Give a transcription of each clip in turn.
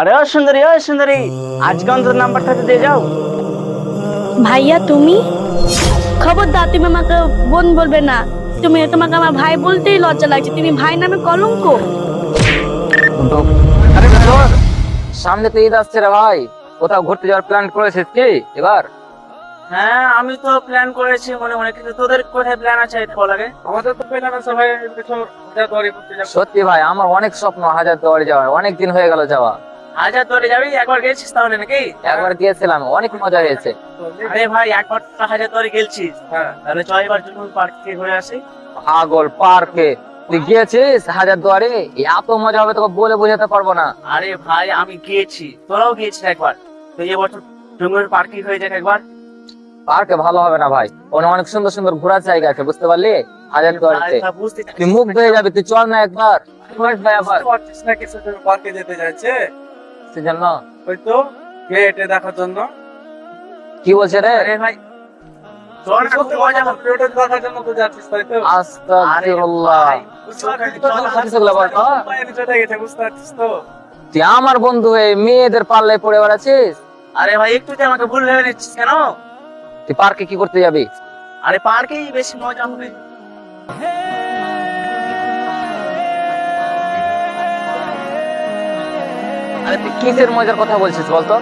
আরে ও সুন্দরী, আজকে অন্তত নাম্বারটা তো দিয়ে যাও। ভাইয়া তুমি খবরদার, তুমি আমাকে বোন বলবে না। তোমাকে আমার ভাই বলতেই লজ্জা লাগছে। তুমি ভাই নামে কলঙ্ক। আরে তোর সামনে তো ঈদ আসছে রে ভাই, কোথাও ঘুরতে যাওয়ার প্ল্যান করেছিস কি এবার? হ্যাঁ আমি তো প্ল্যান করেছি মনে মনে, কিন্তু তোদের কোথায় প্ল্যান আছে এটা বল আগে। আমাদের তো প্ল্যান আছে ভাই, হাজারদুয়ারি ঘুরতে যাবো। সত্যি ভাই, আমার অনেক স্বপ্ন হাজারদুয়ারি যাওয়ার, অনেক দিন হয়ে গেল যাওয়া। হাজারদুয়ারি যাবি? একবার গেছিস তাহলে নাকি? একবার গিয়েছিলাম, অনেক মজা হয়েছে। আরে ভাই একবার তো হাজারদুয়ারি গেছিস, হ্যাঁ তাহলে চল এবার জুনুন পার্ক থেকে ঘুরে আসি। পাগল পার্কে তুই গিয়েছিস হাজারদুয়ারি? এত মজা হবে তোকে বলে বোঝাতে পারবো না। আরে ভাই আমি গিয়েছি, তোরাও গিয়েছিস একবার, তো এবছর জুনুন পার্কে হয়ে যাক একবার। পার্কে ভালো হবে না ভাই, ওখানে অনেক সুন্দর সুন্দর ঘোরার জায়গা আছে, বুঝতে পারলি? হাজারদুয়ারিতে আরে বুঝতে তুই মুগ্ধ হয়ে যাবি, তুই চল না একবার। ভাই আবার পারছিস না কিছু পার্কে যেতে যাচ্ছে, সেজন্য ওই তো গেটে দেখার জন্য। কি বলছে রে? আরে ভাই চল না, খুব মজা হবে। ওটা দেখার জন্য তো যাচ্ছিস তাই তো? আস্তাগফিরুল্লাহ। বুঝতে পারছিস? কিছুগুলো বল তো। বাইরে চলে গেছে, বুঝতে পারছিস তো? তুই আমার বন্ধু হয়ে মেয়েদের পাল্লায় পড়ে বেড়াচ্ছিস? আরে ভাই একটু যে আমাকে ভুল ভেবে নিচ্ছিস কেন? তুই পার্কে কি করতে যাবি? আরে পার্কেই বেশি মজা হবে। আরে তুই কিসের মজার কথা বলছিস বলতো?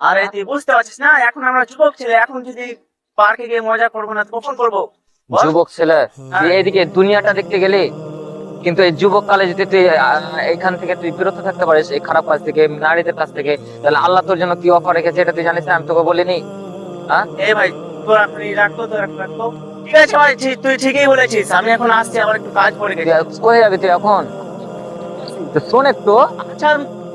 আরে তুই বুঝতে পারছিস না, এখন আমরা যুবক ছেলে, এখন যদি পার্কে গিয়ে মজা করবো না তো কখন করবো বল? যুবক ছেলে, তুই এইদিকে দুনিয়াটা দেখতে গেলি, কিন্তু এই যুবক কালে যদি তুই এখান থেকে তুই বিরত থাকতে পারিস, এই খারাপ কাজ থেকে, নারীদের কাছ থেকে, তাহলে আল্লাহ তোর জন্য কি অফার রেখেছে এটা তুই জানিস না? আমি তোকে বলিনি? হ্যাঁ এই ভাই তোরা আপনি রাখতো তো রাখতো। ঠিক আছে ভাই, তুই ঠিকই বলেছিস, আমি এখন আসছি, আমার একটু কাজ পড়ে তুই গেছে। কোথায় যাবি তুই এখন? তো শোন একটু। আচ্ছা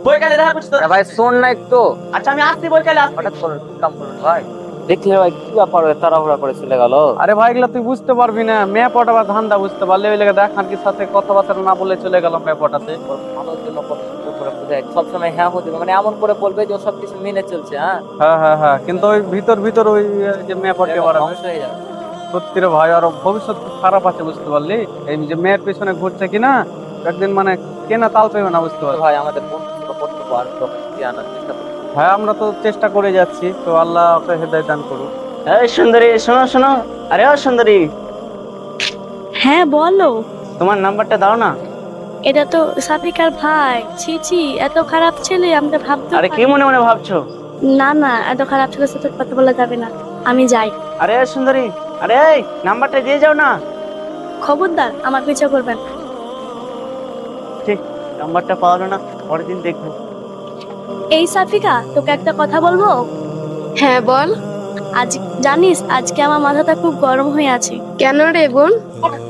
বইকালে দেখা করছি তো। আরে ভাই শোন না একটু। আচ্ছা আমি আসছি বইকালে আসছি। হঠাৎ করে কি কাম করলো ভাই? দেখলে ভাই কি ব্যাপার, তাড়াহুড়া করে চলে গেল। আরে ভাই এগুলা তুই বুঝতে পারবি না, মেয়ে পটাবার ধান্দা বুঝতে পারলে ওই লেগে দেখ আর কি সাথে কথাবার্তা না বলে চলে গেল মেয়ে পটাতে। ভালোর জন্য কত সুন্দর করে বোঝায়, সবসময় হ্যাঁ হতে মানে এমন করে বলবে যে ও সবকিছু মেনে চলছে। হ্যাঁ হ্যাঁ কিন্তু ওই ভিতর ওই যে মেয়ে পটে ধ্বংস হয়ে যাবে। সত্যি রে ভাই, আর ভবিষ্যৎ খুব খারাপ আছে বুঝতে পারলি। এই যে মেয়ের পেছনে ঘুরছে কিনা, একদিন মানে কেনা তাল পেবে না বুঝতে তো পারলি। ভাই আমাদের বন্ধুত্ব কর্তব্য আর প্রকাশ্যে আনার চেষ্টা করতে হবে। হ্যাঁ আমরা তো চেষ্টা করে যাচ্ছি, তো আল্লাহ ওকে হেদায়েত দান করুক। এই সুন্দরী শোনো শোনো। আরে ও সুন্দরী, হ্যাঁ বলো। তোমার নাম্বারটা দাও না। এটা তো সাদিকার ভাই। ছি ছি, এত খারাপ ছেলে আমাকে ভাবতে। আরে কি মনে মনে ভাবছো? না, এত খারাপ ছেলের সাথে কথা বলা যাবে না। আমি যাই। আরে সুন্দরী, আরে এই নাম্বারটা দিয়ে যাও না। খবরদার আমার পিছা করবেন। ঠিক, নাম্বারটা পাওয়া গেল না, পরের দিন দেখবো। এই সাফিকা, তোকে একটা কথা বলবো? হ্যাঁ বল। আজ জানিস আজকে আমার মাথাটা খুব গরম হয়ে আছে। কেন রে বোন?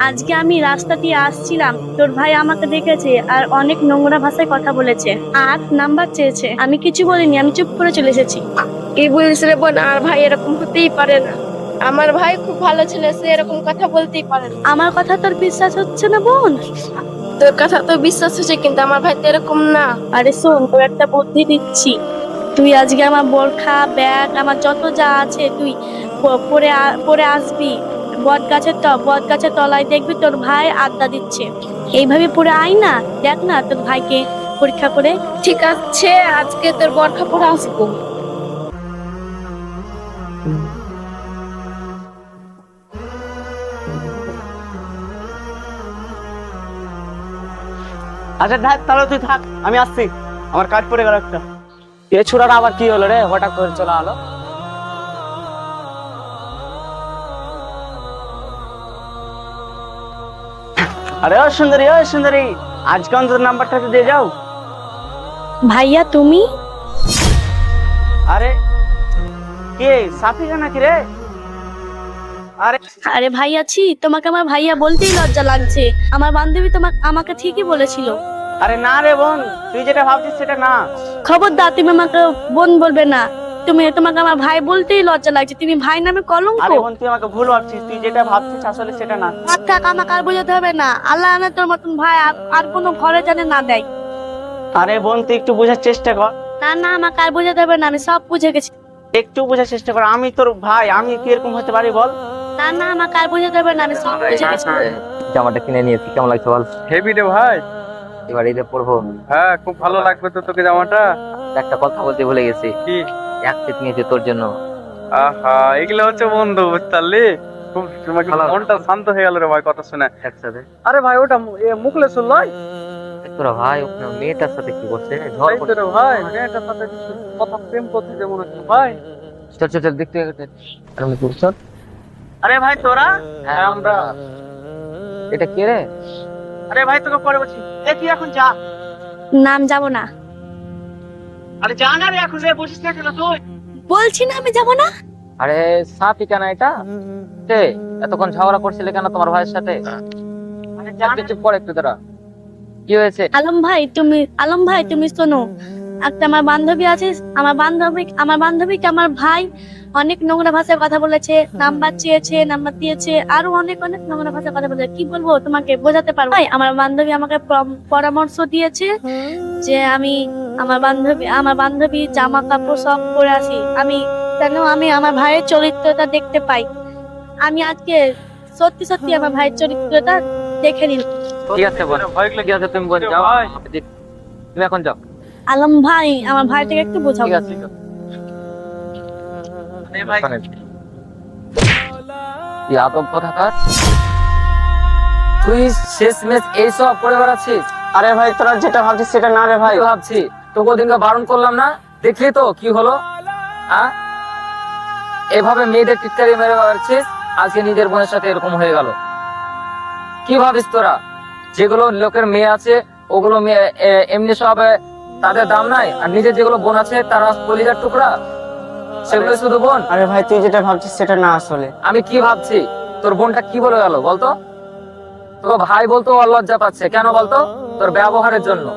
আজকে আমি রাস্তা দিয়ে আসছিলাম, তোর ভাই আমাকে দেখেছে আর অনেক নোংরা ভাষায় কথা বলেছে আর নাম্বার চেয়েছে। আমি কিছু বলিনি, আমি চুপ করে চলে এসেছি। কি বলিস রে বোন? আর ভাই এরকম হতেই পারে না। আমার ভাই খুব ভালো ছেলে, সে এরকম কথা বলতেই পারে না। আমার কথা তোর বিশ্বাস হচ্ছে না বোন? তোর কথা তো বিশ্বাস হচ্ছে, কিন্তু আমার ভাই তো এরকম না। আরে শোন, তোর একটা বুদ্ধি দিচ্ছি। তুই আজকে আমার বোরখা ব্যাগ আমার যত যা আছে তুই পরে আসবি বট গাছের তলায়, দেখবি তোর ভাই আড্ডা দিচ্ছে। এইভাবে পরে আয় না, দেখ না তোর ভাইকে পরীক্ষা করে। ঠিক আছে, আজকে তোর বরখা পরে আসবো। আচ্ছা থাক, তাহলে তুই থাক, আমি আসছি, আমার কাজ পড়ে গেল একটা। এ ছোড়াটা আবার কি হলো রে, হঠাৎ করে চলে আলো? আরে ও সুন্দরী, আজকে অন্তত নাম্বারটা তো দিয়ে যাও। ভাইয়া তুমি আরে কে, সাফিকা নাকি রে? আরে আরে ভাইয়া ছি, তোমাকে আমার ভাইয়া বলতেই লজ্জা লাগছে। আমার বান্ধবী আমাকে ঠিকই বলেছিল। আরে না রে বোন, তুই যেটা ভাবছিস সেটা না। খবরদার, তুমি আমাকে বোন বলবে না। তোমাকে আমার ভাই বলতেই লজ্জা লাগছে। তুমি ভাই নামে কলঙ্ক। আরে বোন তুই আমাকে ভুল ভাবছিস, তুই যেটা ভাবছিস আসলে সেটা না। থাক, আমাকে আর বোঝাতে হবে না। আল্লাহ জানে তোর মতন ভাই আর কোনো ঘরে জানে না দেয়। আরে বোন তুই একটু বোঝার চেষ্টা কর। না, আমাকে আর বোঝাতে হবে না, আমি সব বুঝে গেছি। একটু বোঝার চেষ্টা কর, আমি তোর ভাই, আমি কি এরকম হতে পারি বল? না, আমাকে আর বোঝাতে হবে না, আমি সব বুঝে গেছি। জামাটা কিনে নিয়েছি, কেমন লাগছে বল? হেভি রে ভাই। এবার ঈদে পড়বো। হ্যাঁ, খুব ভালো লাগবে তো তোকে জামাটা। একটা কথা বলতে ভুলে গেছি, কি? এক সেট নিয়েছে তোর জন্য। আহা, এগুলো হচ্ছে বন্ধু, বুঝতে পারলি? খুব তোমাকে ভালো। মনটা শান্ত হয়ে গেল রে ভাই কথা শুনে। একসাথে আরে ভাই, ওটা মুখলে শুনলাই? তোরা ভাই ওখানে মেয়েটার সাথে কি করছে, ঝড় এই তো করছে। রে ভাই, মেয়েটার সাথে কিছু কথা প্রেম করতে মনে হচ্ছে ভাই। চল চল চল দেখতে আমি করছ। আরে ভাই তোরা, হ্যাঁ আমরা। এটা কে রে? আরে ভাই তোকে পরে বলছি, তুই এখন যা। নাম যাব না, আরে যা না রে, এখন রে বসিস না কেন তুই? বলছি না আমি যাব না। আরে সাপি কেন এটা? কে এতক্ষণ ঝগড়া করছিলে কেন তোমার ভাইয়ের সাথে? আরে যা না। চুপ কর একটু দাঁড়া। কি হয়েছে? আলম ভাই তুমি শোনো, একটা আমার বান্ধবী আছে, আমার বান্ধবীকে আমার ভাই অনেক নোংরা ভাষায় কথা বলেছে, নাম্বার চেয়েছে, নাম্বার দিয়েছে, আরো অনেক অনেক নোংরা ভাষায় কথা বলেছে। কি বলবো তোমাকে, বোঝাতে পারবো না। আমার বান্ধবী আমাকে পরামর্শ দিয়েছে যে আমার বান্ধবী জামা কাপড় সব পরে আসি, আমি আমার ভাইয়ের চরিত্রটা দেখতে পাই। আমি আজকে সত্যি সত্যি আমার ভাইয়ের চরিত্রটা দেখে নিলাম। ঠিক আছে বল, ভয় লাগলে ঠিক আছে তুমি বল যাও। ভাই। তুমি এখন যাও। আলম ভাই, আমার ভাইটাকে একটু বোঝাও। ঠিক আছে আরে ভাই তুই আদব কোথাকার? তুই শেষমেশ এইসব করে বেড়াচ্ছিস? আরে ভাই তোরা যেটা ভাবছিস সেটা না রে ভাই। কি ভাবছি? তোকে ওদিনকে বারণ করলাম না, দেখলি তো কি হলো? এভাবে মেয়েদের টিটকারি মেরে বেড়াচ্ছিস, আজকে নিজের বোনের সাথে এরকম হয়ে গেল। কি ভাবিস তোরা? যেগুলো লোকের মেয়ে আছে ওগুলো মেয়ে এমনি সব তাদের দাম নাই, আর নিজের যেগুলো বোন আছে তারা কলিজার টুকরা, সেগুলো শুধু বোন। আরে ভাই তুই যেটা ভাবছিস সেটা না আসলে। আমি কি ভাবছি? তোর বোনটা কি বলে গেল বলতো? তোকে ভাই বলতো আর লজ্জা পাচ্ছে কেন বলতো? তোর ব্যবহারের জন্য।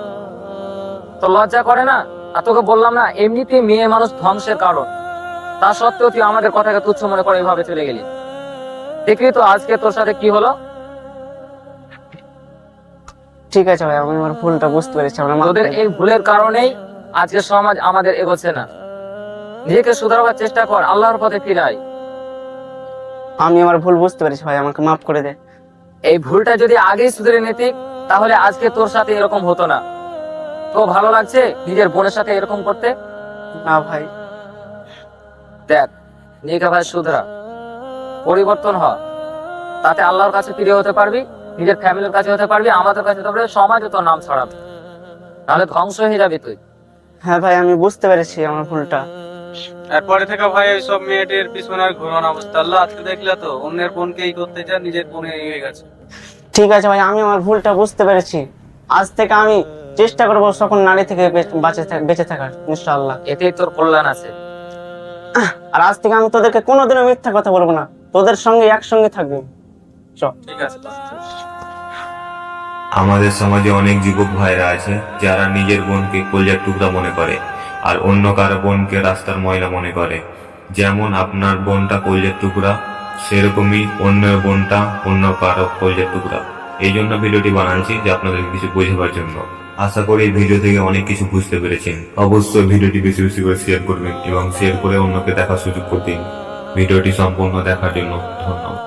তোর লজ্জা করে না? আর তোকে বললাম না, এমনিতেই মেয়ে মানুষ ধ্বংসের কারণ, তা সত্ত্বেও তুই আমাদের কথাকে তুচ্ছ মনে করে এইভাবে চলে গেলি। দেখলি তো আজকে তোর সাথে কি হলো। ঠিক আছে ভাই, আমি আমার ভুলটা বুঝতে পেরেছি। তোদের এই ভুলের কারণেই আজকে সমাজ আমাদের এগোচ্ছে না। নিজেকে শুধরাবার চেষ্টা কর, আল্লাহর পথে ফিরাই। আমি আমার ভুল বুঝতে পেরেছি ভাই, আমাকে মাফ করে দে। এই ভুলটা যদি আগেই শুধরে নিতি তাহলে আজকে তোর সাথে এরকম হতো না। তো ভালো লাগছে নিজের বোনের সাথে এরকম করতে? না ভাই। দেখ, নিজেকে ভাই শুধরা, পরিবর্তন হ, তাতে আল্লাহর কাছে ফিরে হতে পারবি, নিজের ফ্যামিলির কাছে হতে পারবি, আমাদের কাছে হতে পারবি, সমাজে তোর নাম ছড়াবে, তাহলে ধ্বংস হয়ে যাবি তুই। হ্যাঁ ভাই, আমি বুঝতে পেরেছি আমার ভুলটা। এরপরে থেকে ভাই এইসব মেয়েদের পিছনে আর ঘুরো না, বুঝতে পারলা? আজকে দেখলে তো অন্যের বোনকেই করতে যা নিজের বোনে হয়ে গেছে। ঠিক আছে ভাই, আমি আমার ভুলটা বুঝতে পেরেছি। আজ থেকে আমি চেষ্টা করবো সকল নারী থেকে বেঁচে থাকার, ইনশাআল্লাহ। এতেই তোর কল্যাণ আছে। আর আজ থেকে আমি তোদেরকে কোনোদিনও মিথ্যা কথা বলবো না, তোদের সঙ্গে একসঙ্গে থাকবো। চল। ঠিক আছে। আমাদের সমাজে অনেক যুবক ভাইরা আছে যারা নিজের বোনকে কলিজার টুকরা মনে করে আর অন্য কারো বোনকে রাস্তার ময়লা মনে করে। যেমন আপনার বোনটা কলিজার টুকরা, সেরকমই অন্যের বোনটা অন্য কারো কলিজার টুকরা। এই জন্য ভিডিওটি বানাচ্ছি যে আপনাদের কিছু বোঝাবার জন্য। আশা করি এই ভিডিও থেকে অনেক কিছু বুঝতে পেরেছেন। অবশ্যই ভিডিওটি বেশি বেশি করে শেয়ার করবেন এবং শেয়ার করে অন্যকে দেখার সুযোগ করে দিন। ভিডিওটি সম্পূর্ণ দেখার জন্য ধন্যবাদ।